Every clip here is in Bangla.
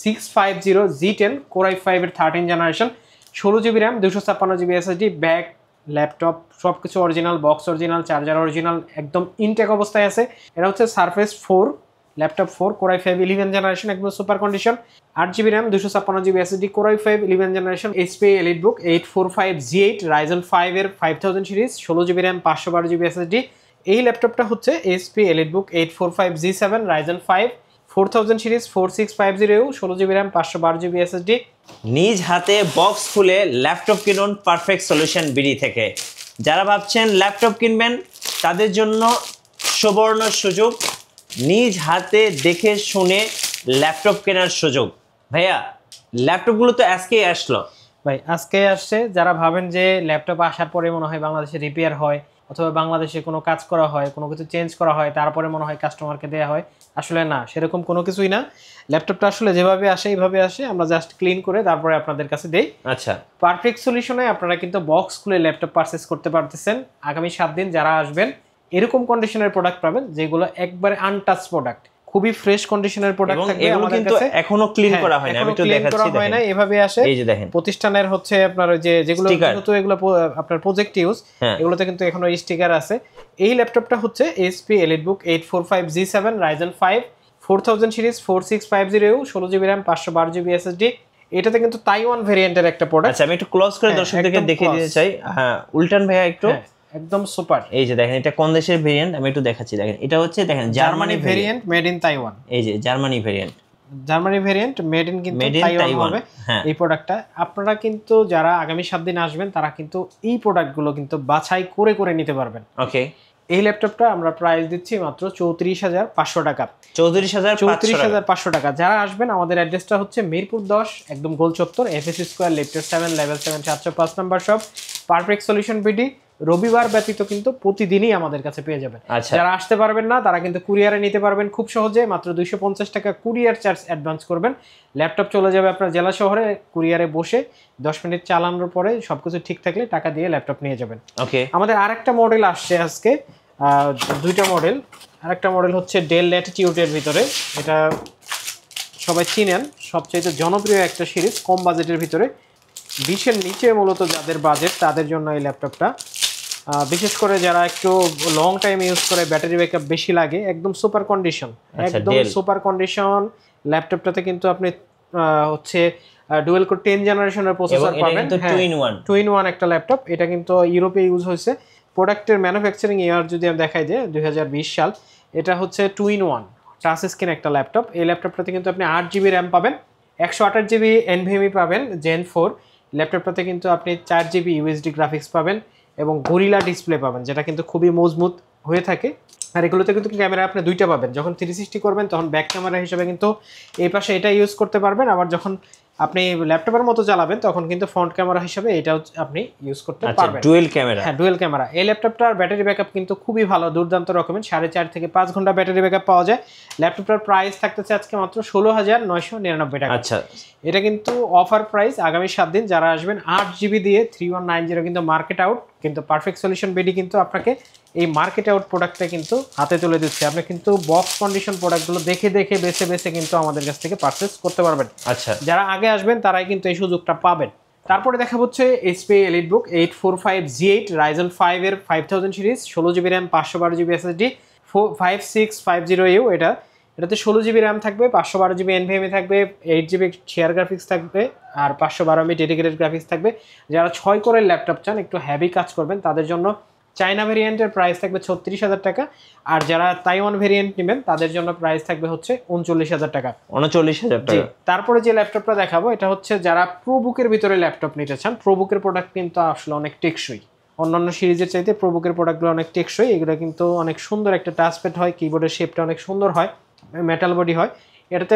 650 G10 Core i5 এর 13 generation, 16GB RAM, 256GB SSD, back, laptop সব কিছু original, box original, charger original, একদম ইনটেক অবস্থায় আছে। এটা হচ্ছে Surface 4 laptop 4 Core i5 11 generation, একদম super condition, 8GB RAM, 256GB SSD, Core i5 11 generation, HP EliteBook 845G8 Ryzen 5 এর 5000 series, 16GB RAM, 512GB SSD। এই ল্যাপটপটা হচ্ছে HP EliteBook 845G7 Ryzen 5 4000 series, 4650U, 16GB RAM, 512GB SSD। নিজ হাতে বক্স খুলে ল্যাপটপ কিনুন পারফেক্ট সলিউশন বিডি থেকে। যারা ভাবছেন ল্যাপটপ কিনবেন তাদের জন্য সুবর্ণ সুযোগ, নিজ হাতে দেখে শুনে ল্যাপটপ কেনার সুযোগ। ভাইয়া ল্যাপটপগুলো তো আজকেই আসলো। ভাই আজকে আসছে, যারা ভাবেন যে ল্যাপটপ আসার পরে মনে হয় বাংলাদেশে রিপেয়ার হয় অথবা বাংলাদেশে কোনো কাজ করা হয়, কোনো কিছু চেঞ্জ করা হয়, তারপরে মনে হয় কাস্টমারকে দেওয়া হয়, আসলে না, সেরকম কোনো কিছুই না। ল্যাপটপটা আসলে যেভাবে আসে এইভাবে আসে, আমরা জাস্ট ক্লিন করে তারপরে আপনাদের কাছে দেই। আচ্ছা, পারফেক্ট সলিউশনে আপনারা কিন্তু বক্স খুলে ল্যাপটপ পারচেস করতে পারতেছেন। আগামী 7 দিন যারা আসবেন এরকম কন্ডিশনের প্রোডাক্ট পাবেন, যেগুলো একবারে আনটাচ প্রোডাক্ট, খুবই ফ্রেশ কন্ডিশনের প্রোডাক্ট থাকবে। এগুলো কিন্তু এখনো ক্লিন করা হয়নি, আমি একটু দেখাচ্ছি দেখেন। না, এভাবে আসে। এই যে দেখেন, প্রতিষ্ঠানের হচ্ছে আপনার ওই যে যেগুলো কিন্তু এগুলো আপনার প্রজেক্ট ইউজ, এগুলোতে কিন্তু এখনো স্টিকার আছে। এই ল্যাপটপটা হচ্ছে HP EliteBook 845G7 Ryzen 5 4000 series, 4650U, 16GB RAM, 512GB SSD। এটাতে কিন্তু তাইওয়ান ভেরিয়েন্টের একটা প্রোডাক্ট। আচ্ছা, আমি একটু ক্লোজ করে দর্শকদেরকে দেখিয়ে দিতে চাই। হ্যাঁ, উল্টান ভাইয়া একটু, একদম সুপার। এই যে দেখেন, এটা কোন দেশের ভেরিয়েন্ট আমি একটু দেখাচ্ছি। দেখেন, এটা হচ্ছে দেখেন Germany variant, made in Taiwan. এই যে Germany variant, Germany variant, made in কিন্তু তাইওয়ান হবে এই প্রোডাক্টটা। আপনারা কিন্তু যারা আগামী 7 দিন আসবেন তারা কিন্তু এই প্রোডাক্টগুলো কিন্তু বাছাই করে করে নিতে পারবেন। ওকে, এই ল্যাপটপটা আমরা প্রাইস দিচ্ছি মাত্র 34,500 টাকা। 34,500 টাকা। যারা আসবেন, আমাদের অ্যাড্রেসটা হচ্ছে মিরপুর 10, একদম গোল চত্বর, FS স্কয়ার, লিফটের 7, level 7, 705 number shop, perfect solution BD. রবিবার ব্যতীত কিন্তু প্রতিদিনই আমাদের কাছে পেয়ে যাবেন। যারা আসতে পারবেন না তারা কিন্তু কুরিয়ারে নিতে পারবেন খুব সহজে, মাত্র 250 টাকা কুরিয়ার চার্জ অ্যাডভান্স করবেন। ল্যাপটপ চলে যাবে আপনার জেলা শহরে, কুরিয়ারে বসে 10 মিনিট চালানোর পরে সবকিছু ঠিক থাকলে টাকা দিয়ে ল্যাপটপ নিয়ে যাবেন। ওকে, আমাদের আরেকটা মডেল আসছে আজকে, দুইটা মডেল। আরেকটা মডেল হচ্ছে ডেল ল্যাটিটিউডের ভিতরে, এটা সবাই চিনেন, সবচেয়ে জনপ্রিয় একটা সিরিজ, কম বাজেটের ভিতরে, 20-এর নিচে মূলত যাদের বাজেট তাদের জন্য এই ল্যাপটপটা। বিশেষ করে যারা একটু লং টাইম ইউজ করে, ব্যাটারি ব্যাকআপ বেশি লাগে, একদম সুপার কন্ডিশন, একদম সুপার কন্ডিশন। ল্যাপটপটাতে কিন্তু আপনি হচ্ছে ডুয়েল কোর 10 জেনারেশনের প্রসেসর পাবেন, 2 in 1 একটা ল্যাপটপ। এটা কিন্তু ইউরোপে ইউজ হয়েছে। প্রোডাক্টের ম্যানুফ্যাকচারিং ইয়ার যদি আমি দেখাই যে 2020 সাল। এটা হচ্ছে 2 in 1 টাচ স্ক্রিন একটা ল্যাপটপ। এই ল্যাপটপটাতে কিন্তু আপনি 8GB RAM পাবেন, 128GB NVMe পাবেন Gen 4। ল্যাপটপটাতে কিন্তু আপনি 4GB USD গ্রাফিক্স পাবেন এবং গরিলা ডিসপ্লে পাবেন, যেটা কিন্তু খুবই মজবুত হয়ে থাকে। আর এগুলোতে কিন্তু ক্যামেরা আপনি দুইটা পাবেন, যখন 360 করবেন তখন ব্যাক ক্যামেরা হিসেবে কিন্তু এই পাশে এটা ইউজ করতে পারবেন, আবার যখন আপনি ল্যাপটপের মতো চালাবেন তখন কিন্তু ফ্রন্ট ক্যামেরা হিসেবে এটাও আপনি ইউজ করতে পারবেন। ডুয়েল ক্যামেরা, হ্যাঁ, ডুয়েল ক্যামেরা। এই ল্যাপটপটার ব্যাটারি ব্যাকআপ কিন্তু খুবই ভালো, দুর্দান্ত রকমের, 4.5 থেকে 5 ঘন্টা ব্যাটারি ব্যাকআপ পাওয়া যায়। ল্যাপটপটার প্রাইস থাকতেছে আজকে মাত্র 16,999 টাকা। আচ্ছা, এটা কিন্তু অফার প্রাইস। আগামী 7 দিন যারা আসবেন 8GB দিয়ে 3190 কিন্তু মার্কেট আউট, কিন্তু পারফেক্ট সলিউশন বিডি কিন্তু আপনাকে এই মার্কেট আউট প্রোডাক্টটা কিন্তু হাতে তুলে দিচ্ছে। আপনি কিন্তু বক্স কন্ডিশন প্রোডাক্টগুলো দেখে দেখে বেছে বেছে কিন্তু আমাদের কাছ থেকে পারচেস করতে পারবেন। আচ্ছা, যারা আগে আসবেন তারাই কিন্তু এই সুযোগটা পাবেন। তারপরে দেখা হচ্ছে HP EliteBook 845G8 Ryzen 5 এর 5000 series, 16GB RAM, 512GB SSD, 5650U। এটাতে 16GB RAM থাকবে, 512GB NVMe থাকবে, 8GB শেয়ার গ্রাফিক্স থাকবে, আর 512MB ডেডিকেটেড গ্রাফিক্স থাকবে। যারা 6 কোরের ল্যাপটপ চান, একটু হ্যাভি কাজ করবেন, তাদের জন্য চাইনা ভেরিয়েন্টের প্রাইস থাকবে 36,000 টাকা। আর যারা তাইওয়ান ভেরিয়েন্ট নেবেন তাদের জন্য প্রাইস থাকবে হচ্ছে 39,000 টাকা। 39,000 টাকা। তারপরে যে ল্যাপটপটা দেখাবো এটা হচ্ছে যারা প্রোবুকের ভিতরে ল্যাপটপ নিতে চান। প্রোবুকের প্রোডাক্ট কিন্তু আসলে অনেক টেকসই, অন্যান্য সিরিজের চাইতে প্রোবুকের প্রোডাক্টগুলো অনেক টেকসই। এগুলো কিন্তু অনেক সুন্দর একটা টাচপ্যাড হয়, কিবোর্ডের শেপটা অনেক সুন্দর হয়, মেটাল বডি হয়। এটাতে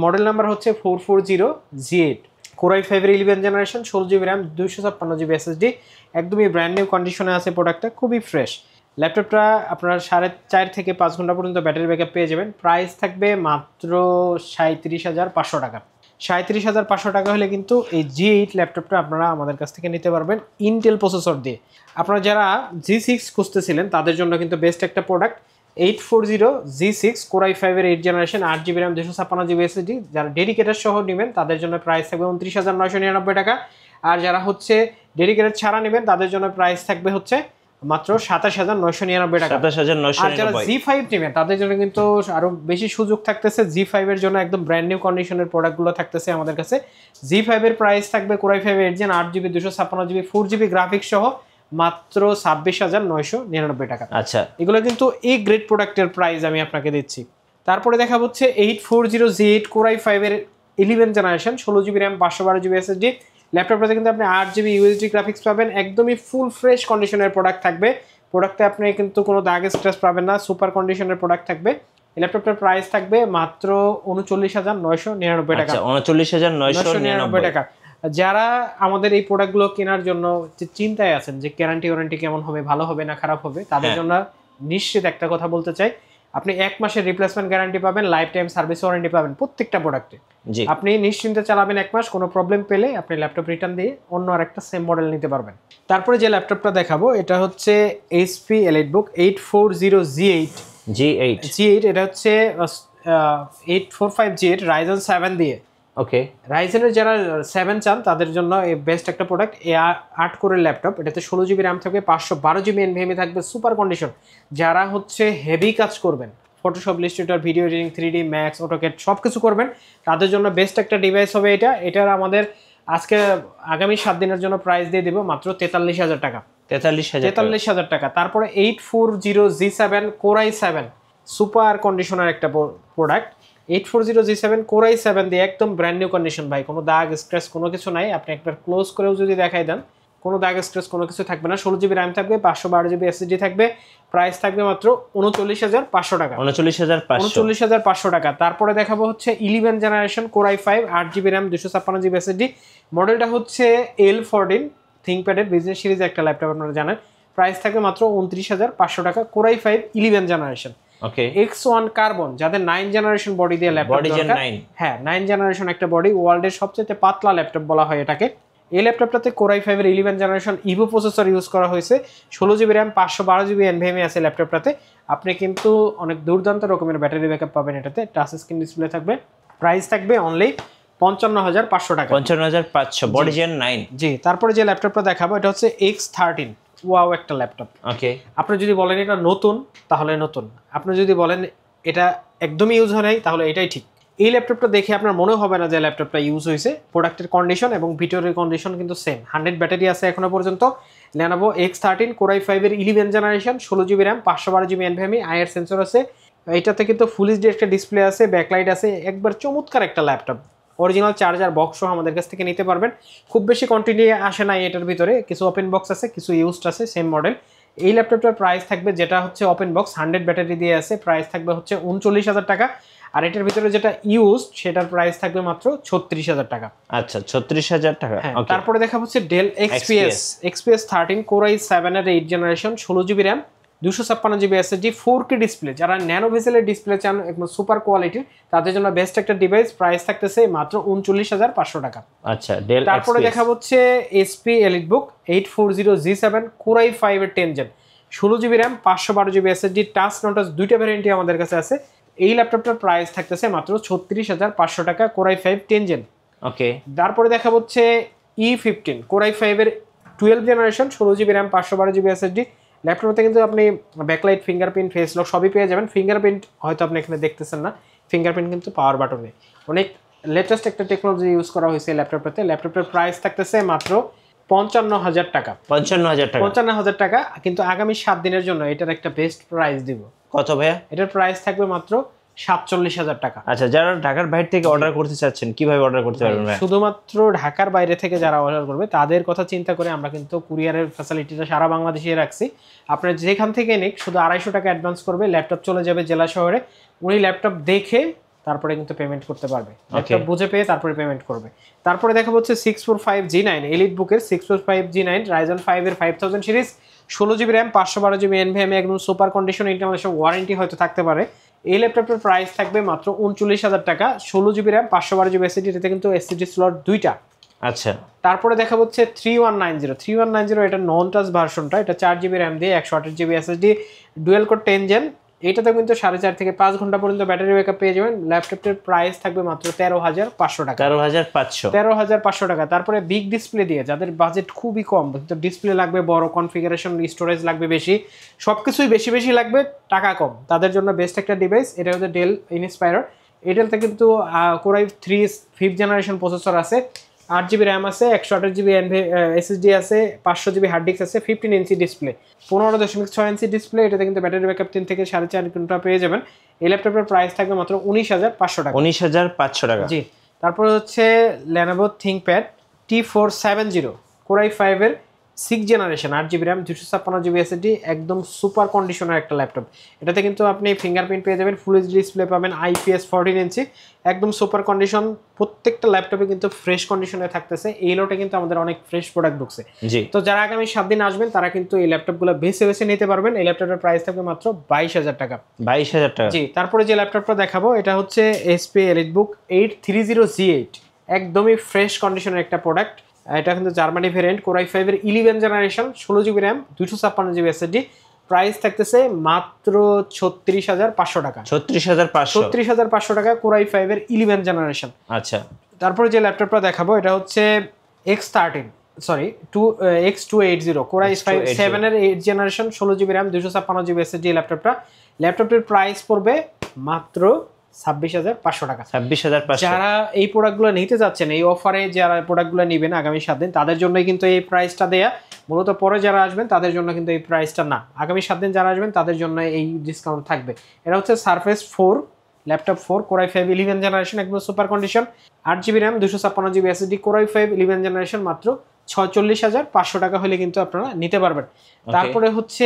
মডেল নাম্বার হচ্ছে 440G8, Core i5 11 generation, 16GB RAM, 256GB SSD, একদমই ব্র্যান্ড নিউ কন্ডিশনে আছে প্রোডাক্টটা, খুবই ফ্রেশ। ল্যাপটপটা আপনার 4.5 থেকে 5 ঘন্টা পর্যন্ত ব্যাটারি ব্যাকআপ পেয়ে যাবেন। প্রাইস থাকবে মাত্র 37,500 টাকা। 37,500 টাকা হলে কিন্তু এই G8 ল্যাপটপটা আপনারা আমাদের কাছ থেকে নিতে পারবেন ইন্টেল প্রসেসর দিয়ে। আপনারা যারা G6 খুঁজতেছিলেন তাদের জন্য কিন্তু বেস্ট একটা প্রোডাক্ট। 840G6 Core i5 এর 8 generation 8GB RAM 256GB SSD যারা ডেডিকেটেড সহ নেবেন তাদের জন্য প্রাইস থাকবে 29,999 টাকা। আর যারা হচ্ছে ডেডিকেটেড ছাড়া নেবেন তাদের জন্য প্রাইস থাকবে হচ্ছে মাত্র 27,999 টাকা। 27,999। আর যারা Z5 নেবেন তাদের জন্য কিন্তু আরো বেশি সুযোগ থাকতেছে। Z5 এর জন্য একদম ব্র্যান্ড নিউ কন্ডিশনের প্রোডাক্টগুলো থাকতেছে আমাদের কাছে। Z5 এর প্রাইস থাকবে Core i5 8 gen 8GB 256GB 4GB graphics সহ মাত্র 26,999 টাকা। আচ্ছা, এগুলো কিন্তু এই গ্রেড প্রোডাক্টের প্রাইস আমি আপনাকে দিচ্ছি। তারপরে দেখা হচ্ছে 840Z8 Core i5 এর 11 generation 16GB RAM 512GB SSD ল্যাপটপটাতে কিন্তু আপনি 8GB USD গ্রাফিক্স পাবেন, একদমই ফুল ফ্রেশ কন্ডিশনের প্রোডাক্ট থাকবে। প্রোডাক্টে আপনি কিন্তু কোনো দাগ স্ক্র্যাচ পাবেন না, সুপার কন্ডিশনের প্রোডাক্ট থাকবে। এই ল্যাপটপটার প্রাইস থাকবে মাত্র 39,999 টাকা। আচ্ছা, 39,999 টাকা। যারা আমাদের এই প্রোডাক্টগুলো কেনার জন্য যে চিন্তায় আছেন যে গ্যারান্টি ওয়ারেন্টি কেমন হবে, ভালো হবে না খারাপ হবে, তাদের জন্য নিশ্চিত একটা কথা বলতে চাই, আপনি 1 মাসের রিপ্লেসমেন্ট গ্যারান্টি পাবেন, লাইফ টাইম সার্ভিস ওয়ারেন্টি পাবেন প্রত্যেকটা প্রোডাক্টে। জি, আপনি নিশ্চিন্তে চালাবেন 1 মাস, কোনো প্রবলেম পেলে আপনি ল্যাপটপ রিটার্ন দিয়ে অন্য আরেকটা সেম মডেল নিতে পারবেন। তারপরে যে ল্যাপটপটা দেখাবো এটা হচ্ছে HP EliteBook 840G8 G8 এটা হচ্ছে 845G8 Ryzen 7 দিয়ে। ওকে, রাইজেনের যারা 7 চান তাদের জন্য এই বেস্ট একটা প্রোডাক্ট। এ 8 কোরের ল্যাপটপ, এটাতে 16GB RAM থাকবে, 512GB NVMe থাকবে, সুপার কন্ডিশন। যারা হচ্ছে হেভি কাজ করবেন, Photoshop, Illustrator, video editing, 3D Max, AutoCAD সব কিছু করবেন, তাদের জন্য বেস্ট একটা ডিভাইস হবে এটা। এটার আমাদের আজকে আগামী 7 দিনের জন্য প্রাইস দিয়ে দিব মাত্র 43,000 টাকা। 43,000 টাকা। তারপরে 840G7 Core i7 super conditioner একটা প্রোডাক্ট। 840G7 Core i7 দিয়ে একদম ব্র্যান্ড নিউ কন্ডিশন ভাই, কোনো দাগ স্ক্র্যাচ কোনো কিছু নাই। আপনি একবার ক্লোজ করেও যদি দেখাই দেন কোনো দাগ স্ক্র্যাচ কোনো কিছু থাকবে না। 16GB RAM থাকবে, 512GB SSD থাকবে, প্রাইস থাকবে মাত্র 39,500 টাকা। 39,500 টাকা। তারপরে দেখাবো হচ্ছে 11 generation Core i5 8GB RAM 256GB SSD মডেলটা হচ্ছে L14 থিংকপ্যাডের বিজনেস সিরিজ একটা ল্যাপটপ, আপনারা জানেন। প্রাইস থাকবে মাত্র 29,500 টাকা। Core i5 11 generation. ওকে, X1 কার্বন যাদের 9 জেনারেশন বডি দিয়ে ল্যাপটপ দরকার, হ্যাঁ 9 জেনারেশন একটা বডি, ওয়ার্ল্ডের সবচেয়ে পাতলা ল্যাপটপ বলা হয় এটাকে। এই ল্যাপটপটাতে Core i5 এর 11 জেনারেশন ইভো প্রসেসর ইউজ করা হয়েছে, 16GB RAM 512GB NVMe আছে ল্যাপটপটাতে। আপনি কিন্তু অনেক দুর্দান্ত রকমের ব্যাটারি ব্যাকআপ পাবেন এটাতে, টাচ স্ক্রিন ডিসপ্লে থাকবে। প্রাইস থাকবে অনলি 55,500 টাকা। 55,500 বডি জেন 9। জি, তারপরে যে ল্যাপটপটা দেখাবো এটা হচ্ছে X13 ওয়াও একটা ল্যাপটপ। ওকে, আপনি যদি বলেন এটা নতুন তাহলে নতুন, আপনি যদি বলেন এটা একদমই ইউজ হয় নাই তাহলে এটাই ঠিক। এই ল্যাপটপটা দেখে আপনার মনে হবে না যে ল্যাপটপটা ইউজ হয়েছে। প্রোডাক্টের কন্ডিশন এবং ভিডিওর কন্ডিশন কিন্তু সেম। 100 ব্যাটারি আছে এখনো পর্যন্ত। Lenovo X13 Core i5 এর 11 generation 16GB RAM 512GB NVMe, IR sensor আছে এটাতে, কিন্তু ফুল এইচডি একটা ডিসপ্লে আছে, ব্যাকলাইট আছে, একবার চমৎকার একটা ল্যাপটপ। অরিজিনাল চার্জার বক্স সহ আমাদের কাছ থেকে নিতে পারবেন। খুব বেশি কোয়ান্টিটি আসে না এটার ভিতরে, কিছু ওপেন বক্স আছে, কিছু ইউজড আছে, সেম মডেল। এই ল্যাপটপটার প্রাইস থাকবে, যেটা হচ্ছে ওপেন বক্স 100 ব্যাটারি দিয়ে আছে, প্রাইস থাকবে হচ্ছে 39,000 টাকা। আর এটার ভিতরে যেটা ইউজড সেটার প্রাইস থাকবে মাত্র 36,000 টাকা। আচ্ছা, 36,000 টাকা। তারপরে দেখা হচ্ছে ডেল XPS 13 Core i7 এর 8 generation 16GB RAM 256GB SSD 4K display. যারা ন্যানো ভেসেলের ডিসপ্লে চান একদম সুপার কোয়ালিটির, তাদের জন্য বেস্ট একটা ডিভাইস। প্রাইস থাকতেছে মাত্র 39,500 টাকা। আচ্ছা, ডেল। তারপরে দেখা হচ্ছে HP EliteBook 840G7 Core i5 এর 10 gen 16GB RAM 512GB SSD touch non touch দুইটা ভ্যারিয়েন্টই আমাদের কাছে আছে। এই ল্যাপটপটার প্রাইস থাকতেছে মাত্র 36,500 টাকা, Core i5 10 জেন। ওকে, তারপরে দেখা হচ্ছে E15 Core i5 এর 12 generation 16GB RAM 512GB SSD ল্যাপটপে কিন্তু আপনি ব্যাকলাইট, ফিঙ্গারপ্রিন্ট, ফেস লক সবই পেয়ে যাবেন। ফিঙ্গারপ্রিন্ট হয়তো আপনি এখানে দেখতেছেন না, ফিঙ্গারপ্রিন্ট কিন্তু পাওয়ার বাটনে। অনেক লেটেস্ট একটা টেকনোলজি ইউজ করা হয়েছে ল্যাপটপটাতে। ল্যাপটপের প্রাইস থাকতেছে মাত্র 55,000 টাকা। 55,000 টাকা, কিন্তু আগামী 7 দিনের জন্য এটার একটা বেস্ট প্রাইস দিব। কত ভাইয়া? এটার প্রাইস থাকবে মাত্র 47,000 টাকা। আচ্ছা, যারা ঢাকার বাইরে থেকে অর্ডার করতে চাচ্ছেন কিভাবে অর্ডার করতে পারবেন ভাই? শুধুমাত্র ঢাকার বাইরে থেকে যারা অর্ডার করবে তাদের কথা চিন্তা করে আমরা কিন্তু কুরিয়ারের ফ্যাসিলিটিটা সারা বাংলাদেশে রাখছি। আপনার যেখান থেকে নিক শুধু 250 টাকা অ্যাডভান্স করবে, ল্যাপটপ চলে যাবে জেলা শহরে, উনি ল্যাপটপ দেখে তারপরে কিন্তু পেমেন্ট করতে পারবে, ল্যাপটপ বুঝে পেয়ে তারপরে পেমেন্ট করবে। তারপরে দেখা হচ্ছে 645G9 EliteBook এর 645G9 Ryzen 5 এর 5000 series 16GB RAM 512GB NVMe, একদম সুপার কন্ডিশন, ইন্টারন্যাশনাল ওয়ারেন্টি হয়তো থাকতে পারে। এই ল্যাপটপের প্রাইস থাকবে মাত্র 39,000 টাকা, 16GB RAM 512GB SSD, এটাতে কিন্তু এসএসডি স্লট দুইটা। আচ্ছা, তারপরে দেখা হচ্ছে 3190 এটা নন টাচ ভার্সনটা, এটা 4GB RAM দিয়ে 128GB SSD dual core 10 gen এইটাতে কিন্তু 4.5 থেকে 5 ঘন্টা পর্যন্ত ব্যাটারি ব্যাকআপ পেয়ে যাবেন। ল্যাপটপটির প্রাইস থাকবে মাত্র 13,500 টাকা। 13,500 13,500 টাকা। তারপরে বিগ ডিসপ্লে দিয়ে, যাদের বাজেট খুবই কম কিন্তু ডিসপ্লে লাগবে বড়, কনফিগারেশন স্টোরেজ লাগবে বেশি, সবকিছুই বেশি বেশি লাগবে, টাকা কম, তাদের জন্য বেস্ট একটা ডিভাইস। এটা হচ্ছে ডেল ইনস্পায়ার। এটাতে কিন্তু কোরাই 3 5th জেনারেশন প্রসেসর আছে, 8GB র্যাম আছে, 128GB SSD আছে, 500GB হার্ড ডিস্ক আছে, 15 ইঞ্চি ডিসপ্লে, 15.6 ইঞ্চি ডিসপ্লে। এটাতে কিন্তু ব্যাটারি ব্যাকআপ 3 থেকে 4.5 ঘন্টা পেয়ে যাবেন। এই ল্যাপটপের প্রাইস থাকবে মাত্র 19,500 টাকা। 19,500 টাকা। জি। তারপরে হচ্ছে Lenovo ThinkPad T470 কোরাই 5 এর 6 generation, 8GB RAM, 256GB SSD, একদম সুপার কন্ডিশনের একটা ল্যাপটপ। এটাতে কিন্তু আপনি ফিঙ্গারপ্রিন্ট পেয়ে যাবেন, ফুল এইচডি ডিসপ্লে পাবেন, IPS 14 ইঞ্চি, একদম সুপার কন্ডিশন। প্রত্যেকটা ল্যাপটপে কিন্তু ফ্রেশ কন্ডিশনে থাকতেছে। এই লটে কিন্তু আমাদের অনেক ফ্রেশ প্রোডাক্ট ঢুকছে। জি। তো যারা আগামী 7 দিন আসবেন তারা কিন্তু এই ল্যাপটপগুলো বেছে বেছে নিতে পারবেন। এই ল্যাপটপের প্রাইস থাকবে মাত্র 22,000 টাকা। 22,000 টাকা। জি। তারপরে যে ল্যাপটপটা দেখাবো এটা হচ্ছে HP EliteBook 830G8, একদমই ফ্রেশ কন্ডিশনের একটা প্রোডাক্ট। এটা কিন্তু জার্মানি ভেরিয়েন্ট, কোরাই 5 এর 11 generation, 16GB RAM, 256GB SSD। Price থাকতেছে মাত্র 36,500 টাকা। 36,500 টাকা কোরাই 5 এর 11 জেনারেশন। আচ্ছা। তারপরে যে ল্যাপটপটা দেখাবো এটা হচ্ছে X280 কোরাই 7 এর 8 generation, 16GB RAM, 256GB SSD। ল্যাপটপটির প্রাইস পড়বে মাত্র 26,500 টাকা। 26,500। যারা এই প্রোডাক্টগুলো নিতে যাচ্ছেন, এই অফারে যারা প্রোডাক্টগুলো নেবেন আগামী 7 দিন, তাদের জন্যই কিন্তু এই প্রাইসটা দেয়া। মূলত পরে যারা আসবেন তাদের জন্য কিন্তু এই প্রাইসটা না, আগামী 7 দিন যারা আসবেন তাদের জন্য এই ডিসকাউন্ট থাকবে। এটা হচ্ছে সারফেস 4 ল্যাপটপ 4 কোরাই 5 11 জেনারেশন, একদম super condition, 8GB RAM, 256GB SSD, core i 5 11 generation, মাত্র 46,500 টাকা হলে কিন্তু আপনারা নিতে পারবেন। তারপরে হচ্ছে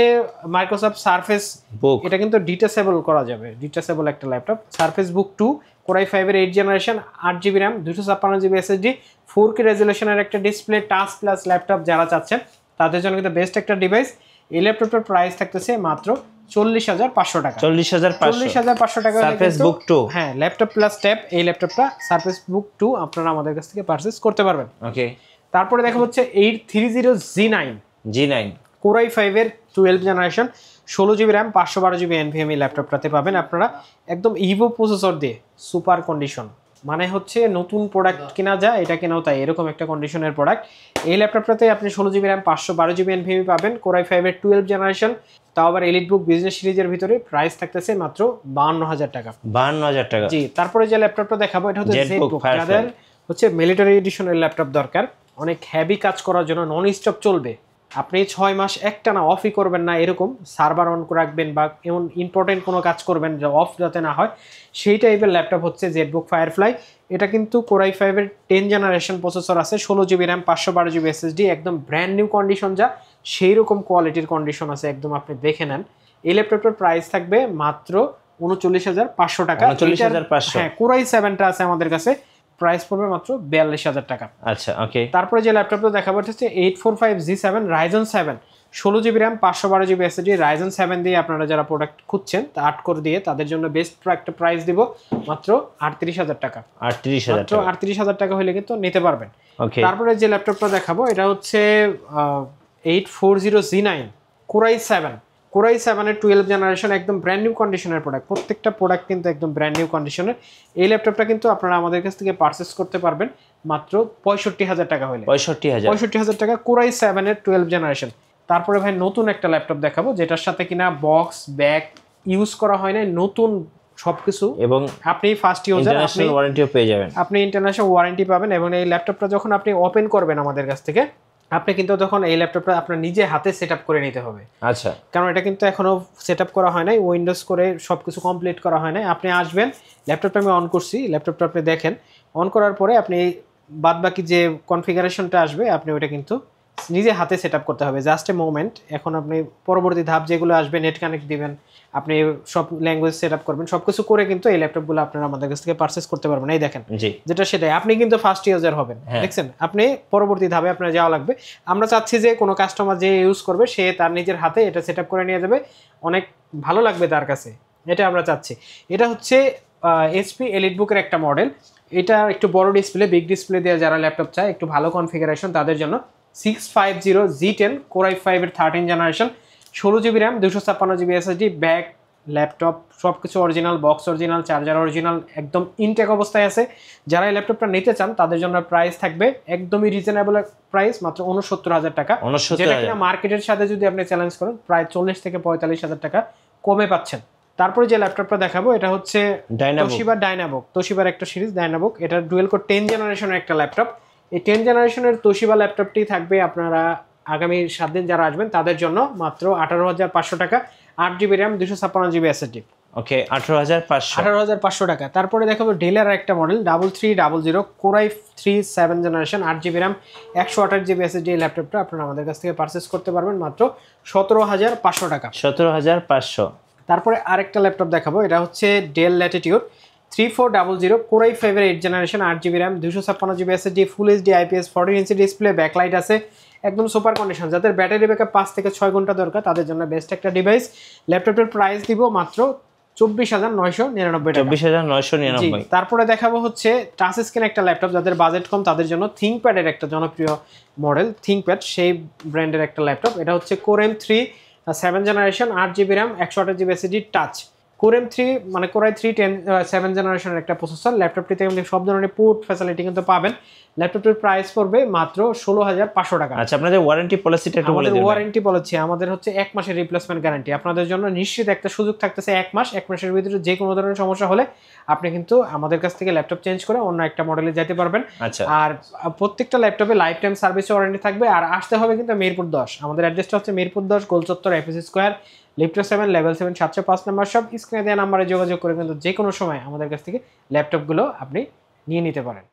মাইক্রোসফট সারফেস বুক, এটা কিন্তু ডিটাচেবল করা যাবে, ডিটাচেবল একটা ল্যাপটপ। সারফেস বুক 2 কোরাই 5 এর 8 generation, 8GB RAM, 256GB SSD, 4K রেজুলেশনের একটা ডিসপ্লে, টাচ প্লাস ল্যাপটপ যারা চাচ্ছেন তাদের জন্য কিন্তু বেস্ট একটা ডিভাইস। এই ল্যাপটপের প্রাইস থাকতেছে মাত্র 40,500 টাকা। 40,500 টাকা সারফেস বুক 2, হ্যাঁ, ল্যাপটপ প্লাস ট্যাব, এই ল্যাপটপটা সারফেস বুক 2 আপনারা আমাদের কাছ থেকে পারচেজ করতে পারবেন। ওকে। তারপরে দেখা হচ্ছে 830G9 কোরাই 5 এর 12 generation, 16GB RAM, 512GB NVMe ল্যাপটপটাতে পাবেন আপনারা একদম ইভো প্রসেসর দিয়ে, সুপার কন্ডিশন। মানে হচ্ছে নতুন প্রোডাক্ট কেনা যায়, এটা কেনাও তাই, এরকম একটা কন্ডিশনের প্রোডাক্ট। এই ল্যাপটপটাতে আপনি 16GB র্যাম, 512GB NVMe পাবেন, কোরাই 5 এর 12 জেনারেশন, তাও আবার EliteBook বিজনেস সিরিজের ভিতরে। প্রাইস থাকতেছে মাত্র 52,000 টাকা। 52,000 টাকা। জি। তারপরে যে ল্যাপটপটা দেখাবো এটা হচ্ছে ZBook, যাদের হচ্ছে মিলিটারি এডিশনের ল্যাপটপ দরকার, অনেক হেভি কাজ করার জন্য, নন স্টপ চলবে, আপনি 6 মাস একটানা অফই করবেন না, এরকম সার্ভার অন করে রাখবেন বা এমন ইম্পর্টেন্ট কোনো কাজ করবেন যা অফ যাতে না হয়, সেই টাইপের ল্যাপটপ হচ্ছে ZBook Firefly। এটা কিন্তু কোরাই 5 এর 10 জেনারেশন প্রসেসর আছে, 16GB র্যাম, 512GB SSD, একদম ব্র্যান্ড নিউ কন্ডিশন, যা সেই রকম কোয়ালিটির কন্ডিশন আছে একদম, আপনি দেখে নেন। এই ল্যাপটপটার প্রাইস থাকবে মাত্র 39,500 টাকা। 39,500। হ্যাঁ, কোরাই 7টা আছে আমাদের কাছে, প্রাইস পড়বে মাত্র 42,000 টাকা। আচ্ছা, ওকে। তারপরে যে ল্যাপটপটা দেখাবো হচ্ছে 845G7 Ryzen 7, 16GB RAM, 512GB SSD, Ryzen 7 দিয়ে আপনারা যারা প্রোডাক্ট খুঁজছেন 8 কোর দিয়ে, তাদের জন্য বেস্ট একটা প্রাইস দিব মাত্র 38,000 টাকা। 38,000 টাকা হলে কিন্তু নিতে পারবেন। তারপরে যে ল্যাপটপটা দেখাবো এটা হচ্ছে 840G9 কোরাই 7 এর 12 জেনারেশন, একদম ব্র্যান্ড নিউ কন্ডিশনের প্রোডাক্ট। প্রত্যেকটা প্রোডাক্ট কিন্তু একদম ব্র্যান্ড নিউ কন্ডিশনের। এই ল্যাপটপটা কিন্তু আপনারা আমাদের কাছ থেকে পারচেস করতে পারবেন মাত্র 65,000 টাকা হলে। 65,000 টাকা কোরাই 7 এর 12 জেনারেশন। তারপরে ভাই নতুন একটা ল্যাপটপ দেখাবো যেটার সাথে কিনা বক্স ব্যাগ ইউজ করা হয় না, নতুন সবকিছু, এবং আপনি ফার্স্ট ইউজার, আপনি ওয়ারেন্টিও পেয়ে যাবেন, আপনি ইন্টারন্যাশনাল ওয়ারেন্টি পাবেন। এবং এই ল্যাপটপটা যখন আপনি ওপেন করবেন আমাদের কাছ থেকে, আপনি কিন্তু তখন এই ল্যাপটপটা আপনার নিজে হাতে সেটআপ করে নিতে হবে। আচ্ছা। কারণ এটা কিন্তু এখনো সেটআপ করা হয় নাই, উইন্ডোজ করে সবকিছু কমপ্লিট করা হয় নাই। আপনি আসবেন, ল্যাপটপটা আমি অন করছি, ল্যাপটপটা আপনি দেখেন, অন করার পরে আপনি বাদ বাকি যে কনফিগারেশনটা আসবে আপনি ওটা কিন্তু নিজে হাতে সেটআপ করতে হবে, জাস্ট এ মোমেন্ট। এখন আপনি পরবর্তী ধাপ যেগুলো আসবে, নেট কানেক্ট দিবেন, আপনি সব ল্যাঙ্গুয়েজ সেটআপ করবেন, সবকিছু করে কিন্তু এই ল্যাপটপগুলো আপনারা আমাদের কাছ থেকে পারচেজ করতে পারবেন। এই দেখেন, যেটা সেটাই, আপনি কিন্তু ফার্স্ট ইউজার হবেন, দেখছেন, আপনি পরবর্তী ধাপে আপনার যাওয়া লাগবে। আমরা চাচ্ছি যে কোনো কাস্টমার যে ইউজ করবে সে তার নিজের হাতে এটা সেটআপ করে নিয়ে যাবে, অনেক ভালো লাগবে তার কাছে, এটা আমরা চাচ্ছি। এটা হচ্ছে HP EliteBook এর একটা মডেল, এটা একটু বড় ডিসপ্লে, বিগ ডিসপ্লে দিয়ে যারা ল্যাপটপ চায়, একটু ভালো কনফিগারেশন, তাদের জন্য 650G10 কোরাই 5 এর 13 generation, 16GB RAM, 256GB SSD, back laptop সব কিছু original, box original, charger original, একদম ইনটেক অবস্থায় আছে। যারা এই ল্যাপটপটা নিতে চান তাদের জন্য প্রাইস থাকবে একদমই রিজনেবল প্রাইস, মাত্র 69,000 টাকা, 69,000 যেটা কিনা মার্কেটের সাথে যদি আপনি চ্যালেঞ্জ করেন প্রায় 40 থেকে 45,000 টাকা কমে পাচ্ছেন। তারপরে যে ল্যাপটপটা দেখাবো এটা হচ্ছে তোশিবার একটা সিরিজ ডায়নাবুক। এটা ডুয়েল কোর 10 জেনারেশনের একটা ল্যাপটপ। এই 10 জেনারেশনের তোশিবা ল্যাপটপটি থাকবে আপনারা আগামী 7 দিন যারা আসবেন তাদের জন্য মাত্র 18,500 টাকা, 8GB র্যাম, 256GB SSD। ওকে, 18,500 টাকা। তারপরে দেখাবো ডেলের একটা model 3300 core i 3 7 generation, 8GB RAM, 128GB SSD। এই ল্যাপটপটা আপনারা আমাদের কাছ থেকে পারচেস করতে পারবেন মাত্র 17,500 টাকা। 17,500। তারপরে আরেকটা ল্যাপটপ দেখাবো, এটা হচ্ছে del Latitude 3400 core i 5 8 generation, 8GB RAM, 256GB SSD, full HD IPS, 14 inch display, backlight আছে, একদম সুপার কন্ডিশন। যাদের ব্যাটারি ব্যাকআপ 5 থেকে 6 ঘন্টা দরকার তাদের জন্য বেস্ট একটা ডিভাইস। ল্যাপটপের প্রাইস দিব মাত্র 24,999 টাকা। 24,999। তারপরে দেখাবো হচ্ছে টাচ স্ক্রিন একটা ল্যাপটপ, যাদের বাজেট কম তাদের জন্য থিংকপ্যাডের একটা জনপ্রিয় মডেল থিংকপ্যাড, সেই ব্র্যান্ডের একটা ল্যাপটপ। এটা হচ্ছে core M3 7 generation, 8GB RAM, 128GB SSD, touch. Core M3 মানে কোরাই 3 7 জেনারেশনের একটা প্রসেসর। ল্যাপটপটিতে কিন্তু সব ধরনের পোর্ট ফ্যাসিলিটি কিন্তু পাবেন। ল্যাপটপটির প্রাইস পড়বে মাত্র 16,500 টাকা। আচ্ছা, আপনাদের ওয়ারেন্টি পলিসিটা একটু বলে দিন। ওয়ারেন্টি পলিসি আমাদের হচ্ছে 1 মাসের রিপ্লেসমেন্ট গ্যারান্টি। আপনাদের জন্য নিশ্চিত একটা সুযোগ থাকতেছে 1 মাস। 1 মাসের ভিতরে যে কোনো ধরনের সমস্যা হলে আপনি কিন্তু আমাদের কাছ থেকে ল্যাপটপ চেঞ্জ করে অন্য একটা মডেলে যেতে পারবেন। আচ্ছা, আর প্রত্যেকটা ল্যাপটপে লাইফ টাইম সার্ভিস ওয়ারেন্টি থাকবে। আর আসতে হবে কিন্তু মিরপুর 10। আমাদের অ্যাড্রেসটা হচ্ছে Mirpur 10 গোলচত্বর, FS square, lift 7, level 7, 705 নম্বর সব। স্ক্রিনে দেওয়া নাম্বারে যোগাযোগ করে কিন্তু যে কোনো সময় আমাদের কাছ থেকে ল্যাপটপগুলো আপনি নিয়ে নিতে পারেন।